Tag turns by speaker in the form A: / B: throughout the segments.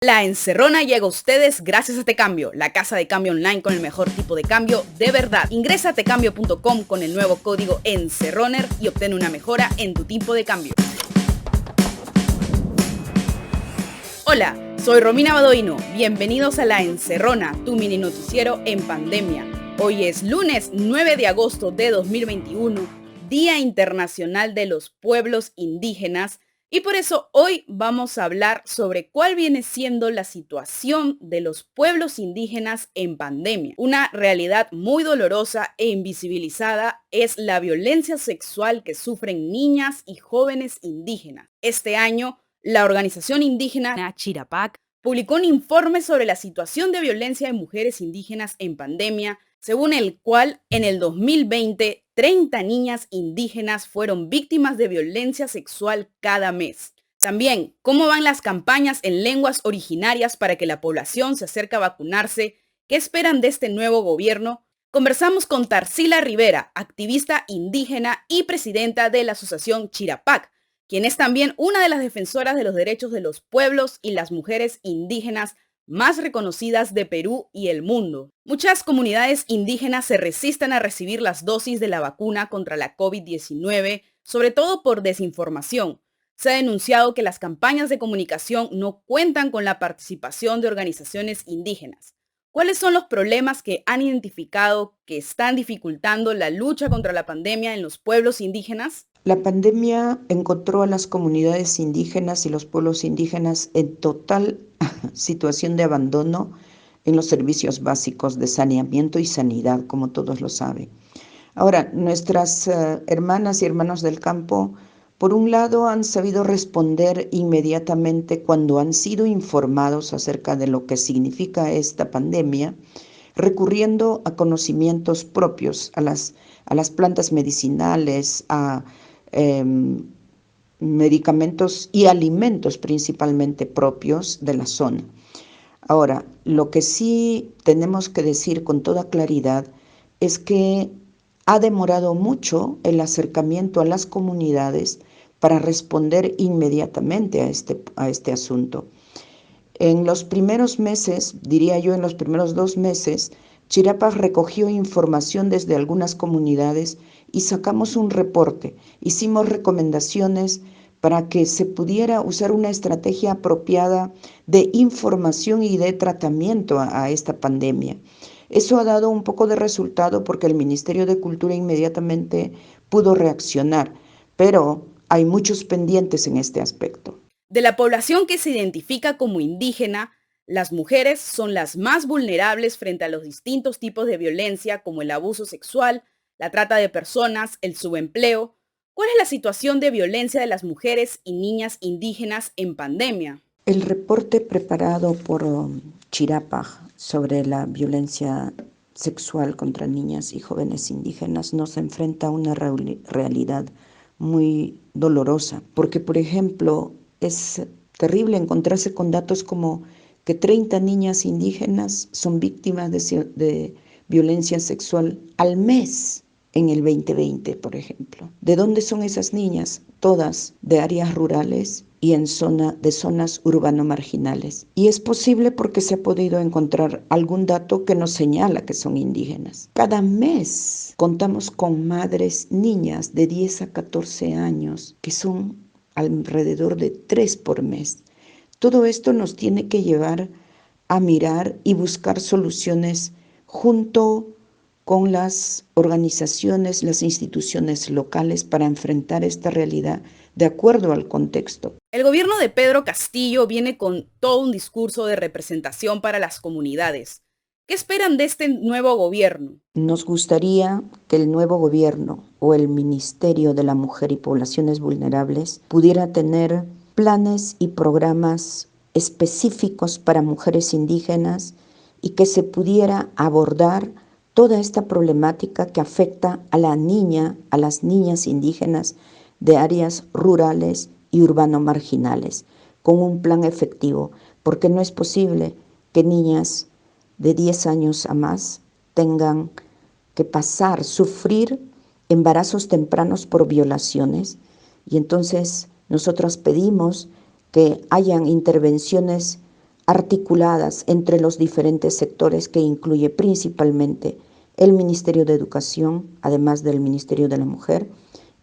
A: La Encerrona llega a ustedes gracias a Tecambio, la casa de cambio online con el mejor tipo de cambio de verdad. Ingresa a tecambio.com con el nuevo código ENCERRONER y obtén una mejora en tu tipo de cambio. Hola, soy Romina Badoino. Bienvenidos a La Encerrona, tu mini noticiero en pandemia. Hoy es lunes 9 de agosto de 2021, Día Internacional de los Pueblos Indígenas. Y por eso hoy vamos a hablar sobre cuál viene siendo la situación de los pueblos indígenas en pandemia. Una realidad muy dolorosa e invisibilizada es la violencia sexual que sufren niñas y jóvenes indígenas. Este año, la organización indígena Chirapac publicó un informe sobre la situación de violencia de mujeres indígenas en pandemia, según el cual en el 2020 30 niñas indígenas fueron víctimas de violencia sexual cada mes. También, ¿cómo van las campañas en lenguas originarias para que la población se acerque a vacunarse? ¿Qué esperan de este nuevo gobierno? Conversamos con Tarsila Rivera, activista indígena y presidenta de la asociación Chirapac, quien es también una de las defensoras de los derechos de los pueblos y las mujeres indígenas más reconocidas de Perú y el mundo. Muchas comunidades indígenas se resisten a recibir las dosis de la vacuna contra la COVID-19, sobre todo por desinformación. Se ha denunciado que las campañas de comunicación no cuentan con la participación de organizaciones indígenas. ¿Cuáles son los problemas que han identificado que están dificultando la lucha contra la pandemia en los pueblos indígenas?
B: La pandemia encontró a las comunidades indígenas y los pueblos indígenas en total situación de abandono en los servicios básicos de saneamiento y sanidad, como todos lo saben. Ahora, nuestras hermanas y hermanos del campo, por un lado, han sabido responder inmediatamente cuando han sido informados acerca de lo que significa esta pandemia, recurriendo a conocimientos propios, a las plantas medicinales, a medicamentos y alimentos principalmente propios de la zona. Ahora, lo que sí tenemos que decir con toda claridad es que ha demorado mucho el acercamiento a las comunidades para responder inmediatamente a este asunto. En los primeros meses, diría yo en los primeros 2 meses, Chirapac recogió información desde algunas comunidades y sacamos un reporte. Hicimos recomendaciones para que se pudiera usar una estrategia apropiada de información y de tratamiento a esta pandemia. Eso ha dado un poco de resultado porque el Ministerio de Cultura inmediatamente pudo reaccionar, pero hay muchos pendientes en este aspecto.
A: De la población que se identifica como indígena, las mujeres son las más vulnerables frente a los distintos tipos de violencia como el abuso sexual, la trata de personas, el subempleo. ¿Cuál es la situación de violencia de las mujeres y niñas indígenas en pandemia?
B: El reporte preparado por Chirapac sobre la violencia sexual contra niñas y jóvenes indígenas nos enfrenta a una realidad muy dolorosa, porque por ejemplo es terrible encontrarse con datos como que 30 niñas indígenas son víctimas de violencia sexual al mes en el 2020, por ejemplo. ¿De dónde son esas niñas? Todas de áreas rurales y de zonas urbano-marginales. Y es posible porque se ha podido encontrar algún dato que nos señala que son indígenas. Cada mes contamos con madres, niñas de 10 a 14 años, que son alrededor de 3 por mes. Todo esto nos tiene que llevar a mirar y buscar soluciones junto con las organizaciones, las instituciones locales para enfrentar esta realidad de acuerdo al contexto.
A: El gobierno de Pedro Castillo viene con todo un discurso de representación para las comunidades. ¿Qué esperan de este nuevo gobierno?
B: Nos gustaría que el nuevo gobierno o el Ministerio de la Mujer y Poblaciones Vulnerables pudiera tener planes y programas específicos para mujeres indígenas y que se pudiera abordar toda esta problemática que afecta a las niñas indígenas de áreas rurales y urbano-marginales, con un plan efectivo, porque no es posible que niñas de 10 años a más tengan que sufrir embarazos tempranos por violaciones. Y entonces nosotros pedimos que hayan intervenciones articuladas entre los diferentes sectores que incluye principalmente el Ministerio de Educación, además del Ministerio de la Mujer,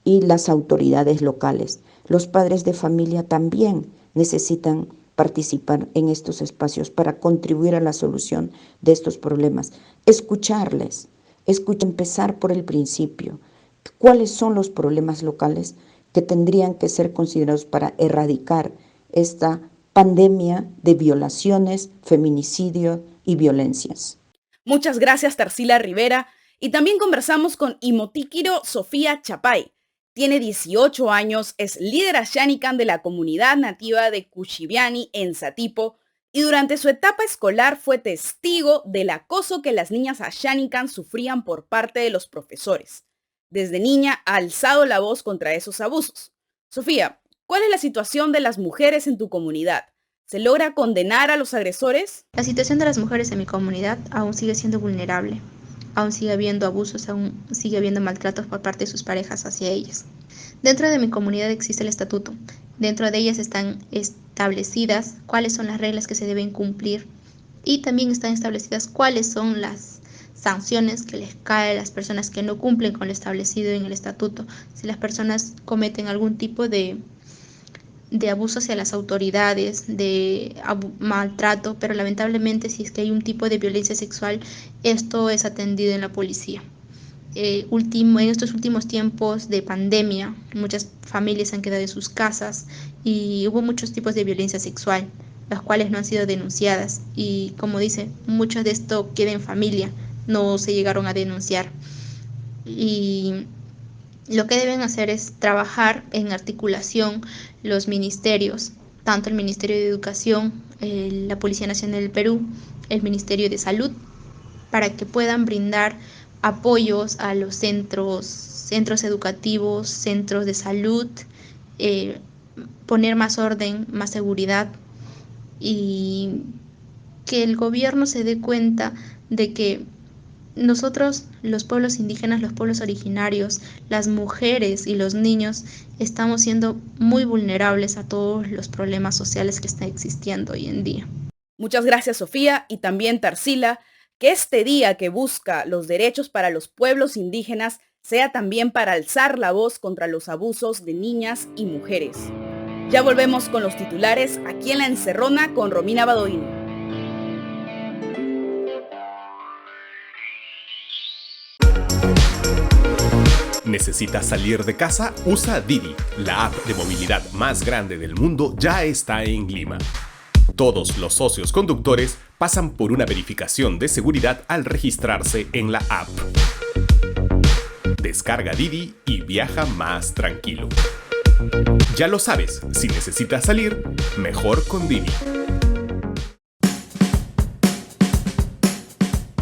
B: y las autoridades locales. Los padres de familia también necesitan participar en estos espacios para contribuir a la solución de estos problemas. Escucharles, empezar por el principio. ¿Cuáles son los problemas locales que tendrían que ser considerados para erradicar esta pandemia de violaciones, feminicidio y violencias?
A: Muchas gracias, Tarsila Rivera. Y también conversamos con Imotíquiro Sofía Chapay. Tiene 18 años, es líder Ashanican de la comunidad nativa de Cuchibiani en Satipo y durante su etapa escolar fue testigo del acoso que las niñas Ashanican sufrían por parte de los profesores. Desde niña ha alzado la voz contra esos abusos. Sofía, ¿cuál es la situación de las mujeres en tu comunidad? ¿Se logra condenar a los agresores?
C: La situación de las mujeres en mi comunidad aún sigue siendo vulnerable. Aún sigue habiendo abusos, aún sigue habiendo maltratos por parte de sus parejas hacia ellas. Dentro de mi comunidad existe el estatuto. Dentro de ellas están establecidas cuáles son las reglas que se deben cumplir y también están establecidas cuáles son las sanciones que les cae a las personas que no cumplen con lo establecido en el estatuto. Si las personas cometen algún tipo de abuso hacia las autoridades, de maltrato, pero lamentablemente si es que hay un tipo de violencia sexual, esto es atendido en la policía. En estos últimos tiempos de pandemia, muchas familias han quedado en sus casas y hubo muchos tipos de violencia sexual, las cuales no han sido denunciadas y como dice, mucho de esto queda en familia, no se llegaron a denunciar. Y lo que deben hacer es trabajar en articulación los ministerios, tanto el Ministerio de Educación, la Policía Nacional del Perú, el Ministerio de Salud, para que puedan brindar apoyos a los centros educativos, centros de salud, poner más orden, más seguridad y que el gobierno se dé cuenta de que nosotros, los pueblos indígenas, los pueblos originarios, las mujeres y los niños, estamos siendo muy vulnerables a todos los problemas sociales que están existiendo hoy en día.
A: Muchas gracias, Sofía, y también Tarsila, que este día que busca los derechos para los pueblos indígenas sea también para alzar la voz contra los abusos de niñas y mujeres. Ya volvemos con los titulares aquí en La Encerrona con Romina Badoino.
D: ¿Necesitas salir de casa? Usa Didi. La app de movilidad más grande del mundo ya está en Lima. Todos los socios conductores pasan por una verificación de seguridad al registrarse en la app. Descarga Didi y viaja más tranquilo. Ya lo sabes, si necesitas salir, mejor con Didi.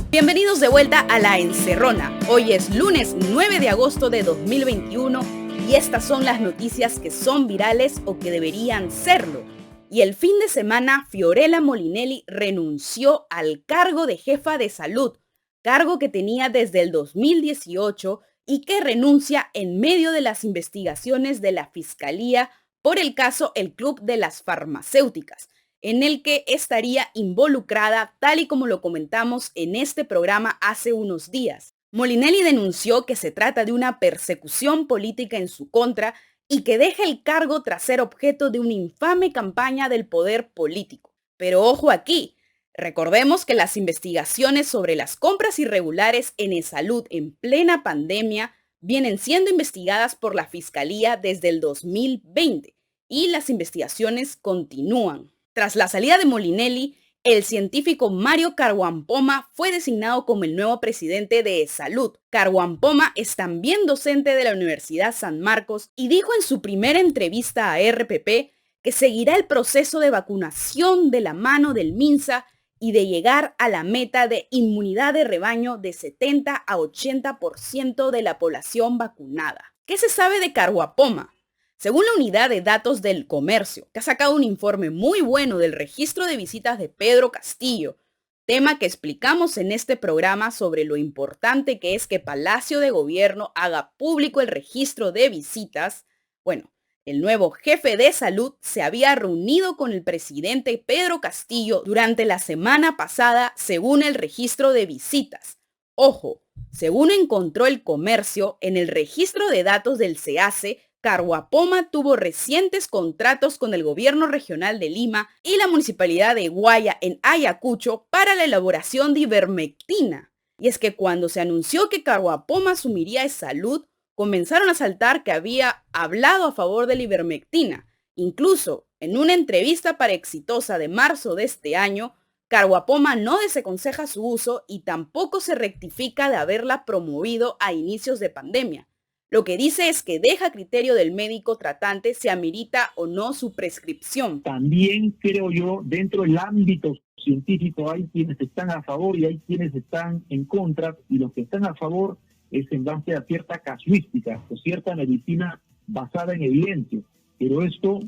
A: Bienvenidos de vuelta a La Encerrona. Hoy es lunes 9 de agosto de 2021 y estas son las noticias que son virales o que deberían serlo. Y el fin de semana, Fiorella Molinelli renunció al cargo de jefa de salud, cargo que tenía desde el 2018 y que renuncia en medio de las investigaciones de la Fiscalía por el caso El Club de las Farmacéuticas, en el que estaría involucrada, tal y como lo comentamos en este programa hace unos días. Molinelli denunció que se trata de una persecución política en su contra y que deja el cargo tras ser objeto de una infame campaña del poder político. Pero ojo aquí, recordemos que las investigaciones sobre las compras irregulares en E-Salud en plena pandemia vienen siendo investigadas por la Fiscalía desde el 2020 y las investigaciones continúan. Tras la salida de Molinelli, el científico Mario Carhuampoma fue designado como el nuevo presidente de E-Salud. Carhuampoma es también docente de la Universidad San Marcos y dijo en su primera entrevista a RPP que seguirá el proceso de vacunación de la mano del MINSA y de llegar a la meta de inmunidad de rebaño de 70 a 80% de la población vacunada. ¿Qué se sabe de Carhuampoma? Según la Unidad de Datos del Comercio, que ha sacado un informe muy bueno del registro de visitas de Pedro Castillo, tema que explicamos en este programa sobre lo importante que es que Palacio de Gobierno haga público el registro de visitas, bueno, El nuevo jefe de salud se había reunido con el presidente Pedro Castillo durante la semana pasada, según el registro de visitas. Ojo, según encontró El Comercio, en el registro de datos del SEACE, Caruapoma tuvo recientes contratos con el gobierno regional de Lima y la municipalidad de Guaya en Ayacucho para la elaboración de ivermectina. Y es que cuando se anunció que Caruapoma asumiría salud, comenzaron a saltar que había hablado a favor de la ivermectina. Incluso, en una entrevista para Exitosa de marzo de este año, Caruapoma no desaconseja su uso y tampoco se rectifica de haberla promovido a inicios de pandemia. Lo que dice es que deja a criterio del médico tratante si amerita o no su prescripción.
E: También creo yo, dentro del ámbito científico hay quienes están a favor y hay quienes están en contra, y los que están a favor es en base a cierta casuística o cierta medicina basada en evidencia. Pero esto,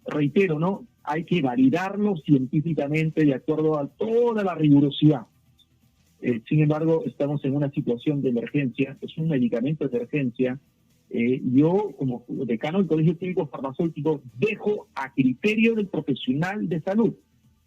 E: reitero, ¿no? Hay que validarlo científicamente de acuerdo a toda la rigurosidad. Sin embargo, estamos en una situación de emergencia, es un medicamento de emergencia. Yo, como decano del Colegio Clínico Farmacéutico, dejo a criterio del profesional de salud.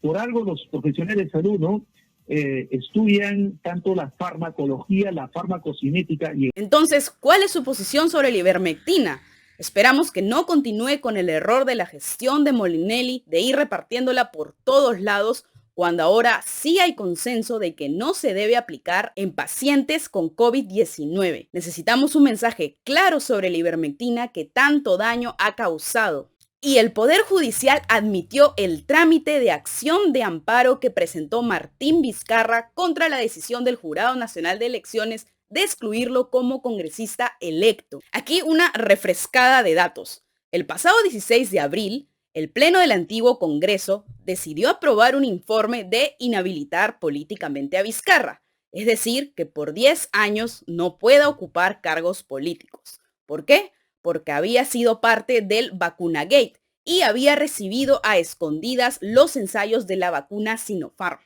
E: Por algo los profesionales de salud, ¿no? Estudian tanto la farmacología, la farmacocinética y...
A: Entonces, ¿cuál es su posición sobre la ivermectina? Esperamos que no continúe con el error de la gestión de Molinelli de ir repartiéndola por todos lados, cuando ahora sí hay consenso de que no se debe aplicar en pacientes con COVID-19. Necesitamos un mensaje claro sobre la ivermectina que tanto daño ha causado. Y el Poder Judicial admitió el trámite de acción de amparo que presentó Martín Vizcarra contra la decisión del Jurado Nacional de Elecciones de excluirlo como congresista electo. Aquí una refrescada de datos. El pasado 16 de abril, el Pleno del antiguo Congreso decidió aprobar un informe de inhabilitar políticamente a Vizcarra, es decir, que por 10 años no pueda ocupar cargos políticos. ¿Por qué? Porque había sido parte del Vacunagate y había recibido a escondidas los ensayos de la vacuna Sinopharm.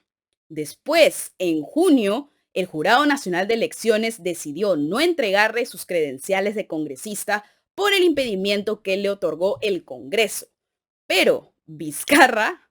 A: Después, en junio, el Jurado Nacional de Elecciones decidió no entregarle sus credenciales de congresista por el impedimento que le otorgó el Congreso. Pero Vizcarra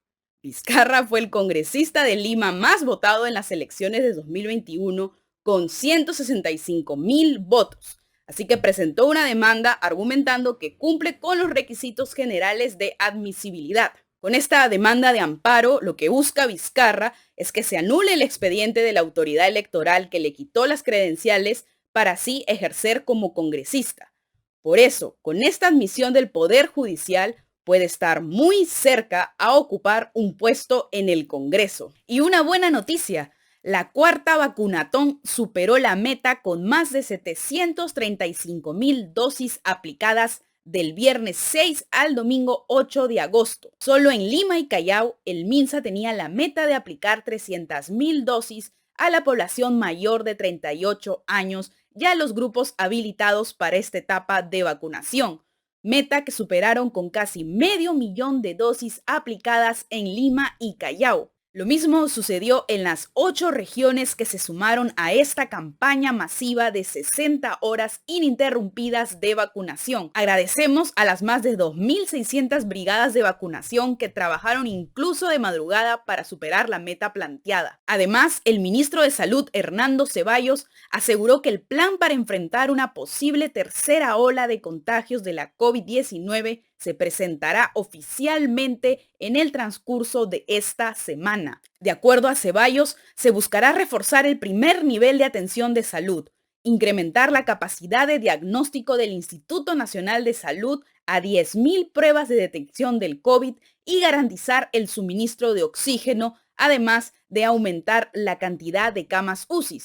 A: fue el congresista de Lima más votado en las elecciones de 2021 con 165,000 votos. Así que presentó una demanda argumentando que cumple con los requisitos generales de admisibilidad. Con esta demanda de amparo, lo que busca Vizcarra es que se anule el expediente de la autoridad electoral que le quitó las credenciales para así ejercer como congresista. Por eso, con esta admisión del Poder Judicial, puede estar muy cerca a ocupar un puesto en el Congreso. Y una buena noticia, la cuarta vacunatón superó la meta con más de 735,000 dosis aplicadas del viernes 6 al domingo 8 de agosto. Solo en Lima y Callao, el MINSA tenía la meta de aplicar 300,000 dosis a la población mayor de 38 años y a los grupos habilitados para esta etapa de vacunación. Meta que superaron con casi 500,000 de dosis aplicadas en Lima y Callao. Lo mismo sucedió en las 8 regiones que se sumaron a esta campaña masiva de 60 horas ininterrumpidas de vacunación. Agradecemos a las más de 2.600 brigadas de vacunación que trabajaron incluso de madrugada para superar la meta planteada. Además, el ministro de Salud, Hernando Ceballos, aseguró que el plan para enfrentar una posible tercera ola de contagios de la COVID-19 se presentará oficialmente en el transcurso de esta semana. De acuerdo a Ceballos, se buscará reforzar el primer nivel de atención de salud, incrementar la capacidad de diagnóstico del Instituto Nacional de Salud a 10,000 pruebas de detección del COVID y garantizar el suministro de oxígeno, además de aumentar la cantidad de camas UCI.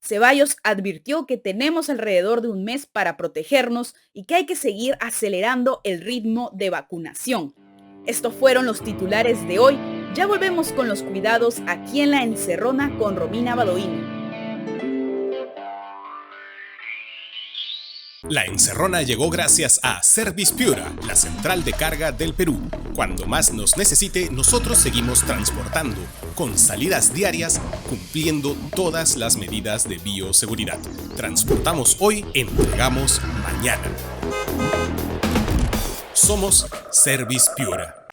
A: Ceballos advirtió que tenemos alrededor de un mes para protegernos y que hay que seguir acelerando el ritmo de vacunación. Estos fueron los titulares de hoy. Ya volvemos con los cuidados aquí en La Encerrona con Romina Badoino.
D: La Encerrona llegó gracias a Service Piura, la central de carga del Perú. Cuando más nos necesite, nosotros seguimos transportando, con salidas diarias, cumpliendo todas las medidas de bioseguridad. Transportamos hoy, entregamos mañana. Somos Service Piura.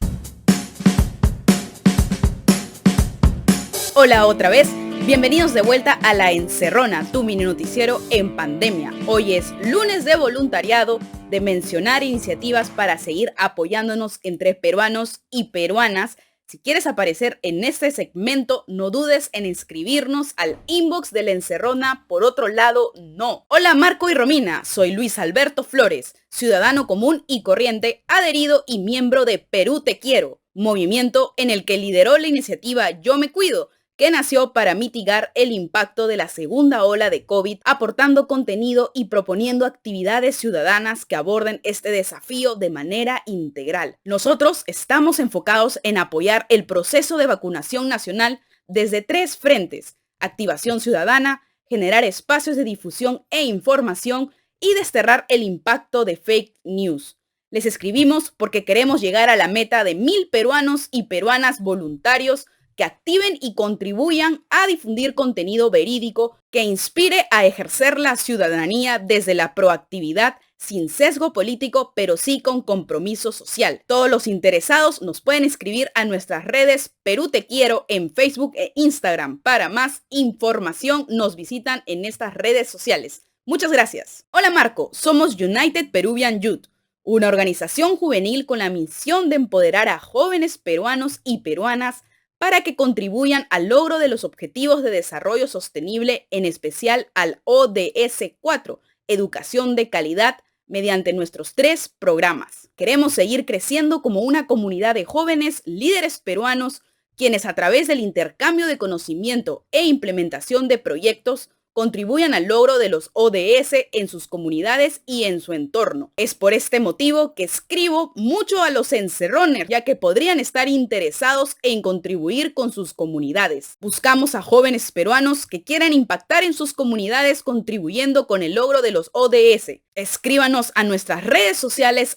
A: Hola otra vez, bienvenidos de vuelta a La Encerrona, tu mini noticiero en pandemia. Hoy es lunes de voluntariado, de mencionar iniciativas para seguir apoyándonos entre peruanos y peruanas. Si quieres aparecer en este segmento, no dudes en inscribirnos al inbox de La Encerrona. Por otro lado, no. Hola Marco y Romina, soy Luis Alberto Flores, ciudadano común y corriente, adherido y miembro de Perú Te Quiero, movimiento en el que lideró la iniciativa Yo Me Cuido, que nació para mitigar el impacto de la segunda ola de COVID, aportando contenido y proponiendo actividades ciudadanas que aborden este desafío de manera integral. Nosotros estamos enfocados en apoyar el proceso de vacunación nacional desde 3 frentes: activación ciudadana, generar espacios de difusión e información y desterrar el impacto de fake news. Les escribimos porque queremos llegar a la meta de 1000 peruanos y peruanas voluntarios que activen y contribuyan a difundir contenido verídico que inspire a ejercer la ciudadanía desde la proactividad, sin sesgo político, pero sí con compromiso social. Todos los interesados nos pueden escribir a nuestras redes Perú Te Quiero en Facebook e Instagram. Para más información nos visitan en estas redes sociales. Muchas gracias. Hola Marco, somos United Peruvian Youth, una organización juvenil con la misión de empoderar a jóvenes peruanos y peruanas para que contribuyan al logro de los Objetivos de Desarrollo Sostenible, en especial al ODS 4, Educación de Calidad, mediante nuestros 3 programas. Queremos seguir creciendo como una comunidad de jóvenes líderes peruanos, quienes a través del intercambio de conocimiento e implementación de proyectos contribuyan al logro de los ODS en sus comunidades y en su entorno. Es por este motivo que escribo mucho a los encerroners, ya que podrían estar interesados en contribuir con sus comunidades. Buscamos a jóvenes peruanos que quieran impactar en sus comunidades contribuyendo con el logro de los ODS. Escríbanos a nuestras redes sociales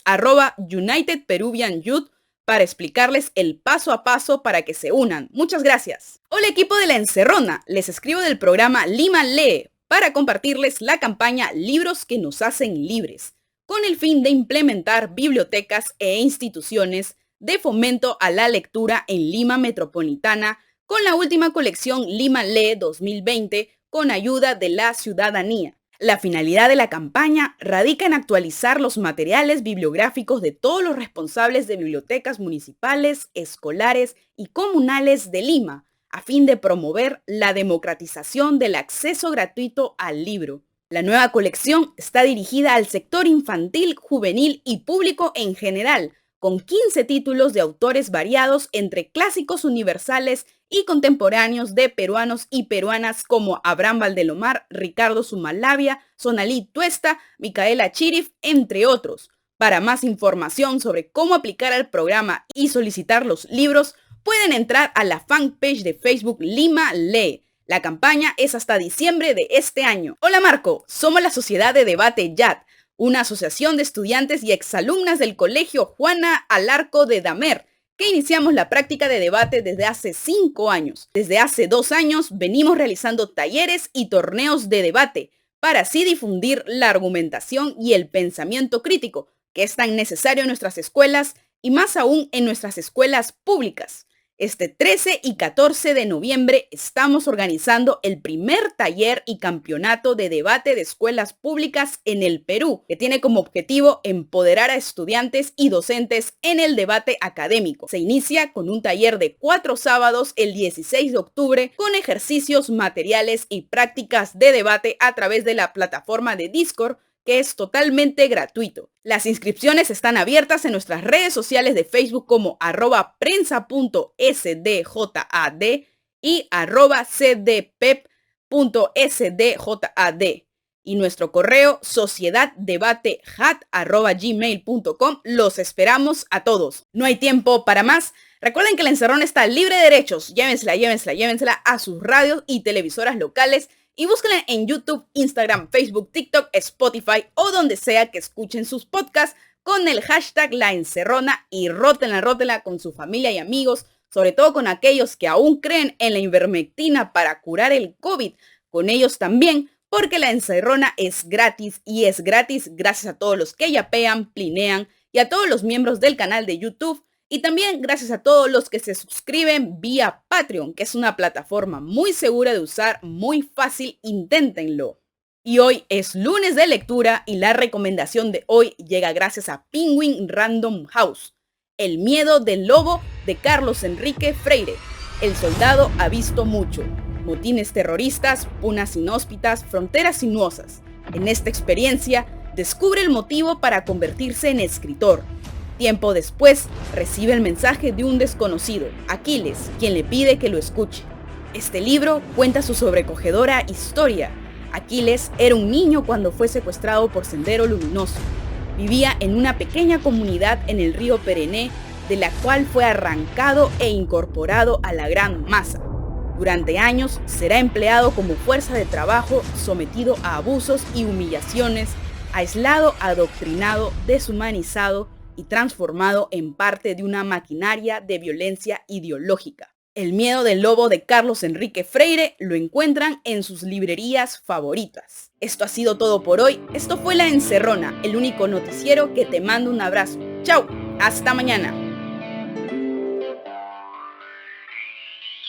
A: @United Peruvian Youth para explicarles el paso a paso para que se unan. Muchas gracias. Hola equipo de La Encerrona, les escribo del programa Lima Lee para compartirles la campaña Libros que nos hacen libres, con el fin de implementar bibliotecas e instituciones de fomento a la lectura en Lima Metropolitana, con la última colección Lima Lee 2020 con ayuda de la ciudadanía. La finalidad de la campaña radica en actualizar los materiales bibliográficos de todos los responsables de bibliotecas municipales, escolares y comunales de Lima, a fin de promover la democratización del acceso gratuito al libro. La nueva colección está dirigida al sector infantil, juvenil y público en general, con 15 títulos de autores variados entre clásicos universales y contemporáneos de peruanos y peruanas como Abraham Valdelomar, Ricardo Sumalabia, Sonalí Tuesta, Micaela Chirif, entre otros. Para más información sobre cómo aplicar al programa y solicitar los libros, pueden entrar a la fanpage de Facebook Lima Lee. La campaña es hasta diciembre de este año. Hola Marco, somos la Sociedad de Debate YAD, una asociación de estudiantes y exalumnas del Colegio Juana Alarco de Damer, que iniciamos la práctica de debate desde hace 5 años. Desde hace 2 años venimos realizando talleres y torneos de debate para así difundir la argumentación y el pensamiento crítico, que es tan necesario en nuestras escuelas y más aún en nuestras escuelas públicas. Este 13 y 14 de noviembre estamos organizando el primer taller y campeonato de debate de escuelas públicas en el Perú, que tiene como objetivo empoderar a estudiantes y docentes en el debate académico. Se inicia con un taller de 4 sábados el 16 de octubre con ejercicios, materiales y prácticas de debate a través de la plataforma de Discord, que es totalmente gratuito. Las inscripciones están abiertas en nuestras redes sociales de Facebook como @prensa.sdjad y @cdpep.sdjad y nuestro correo sociedaddebatejat@gmail.com. Los esperamos a todos. No hay tiempo para más. Recuerden que La Encerrona está libre de derechos. Llévensela a sus radios y televisoras locales y búsquenla en YouTube, Instagram, Facebook, TikTok, Spotify o donde sea que escuchen sus podcasts con el hashtag La Encerrona y rótenla con su familia y amigos, sobre todo con aquellos que aún creen en la ivermectina para curar el COVID. Con ellos también, porque La Encerrona es gratis y es gratis gracias a todos los que yapean, plinean y a todos los miembros del canal de YouTube, y también gracias a todos los que se suscriben vía Patreon, que es una plataforma muy segura de usar, muy fácil, inténtenlo. Y hoy es lunes de lectura y la recomendación de hoy llega gracias a Penguin Random House, El miedo del lobo de Carlos Enrique Freire. El soldado ha visto mucho. Motines terroristas, punas inhóspitas, fronteras sinuosas. En esta experiencia, descubre el motivo para convertirse en escritor. Tiempo después, recibe el mensaje de un desconocido, Aquiles, quien le pide que lo escuche. Este libro cuenta su sobrecogedora historia. Aquiles era un niño cuando fue secuestrado por Sendero Luminoso. Vivía en una pequeña comunidad en el río Perené, de la cual fue arrancado e incorporado a la gran masa. Durante años será empleado como fuerza de trabajo, sometido a abusos y humillaciones, aislado, adoctrinado, deshumanizado y transformado en parte de una maquinaria de violencia ideológica. El miedo del lobo de Carlos Enrique Freire lo encuentran en sus librerías favoritas. Esto ha sido todo por hoy. Esto fue La Encerrona, el único noticiero que te manda un abrazo. ¡Chao! ¡Hasta mañana!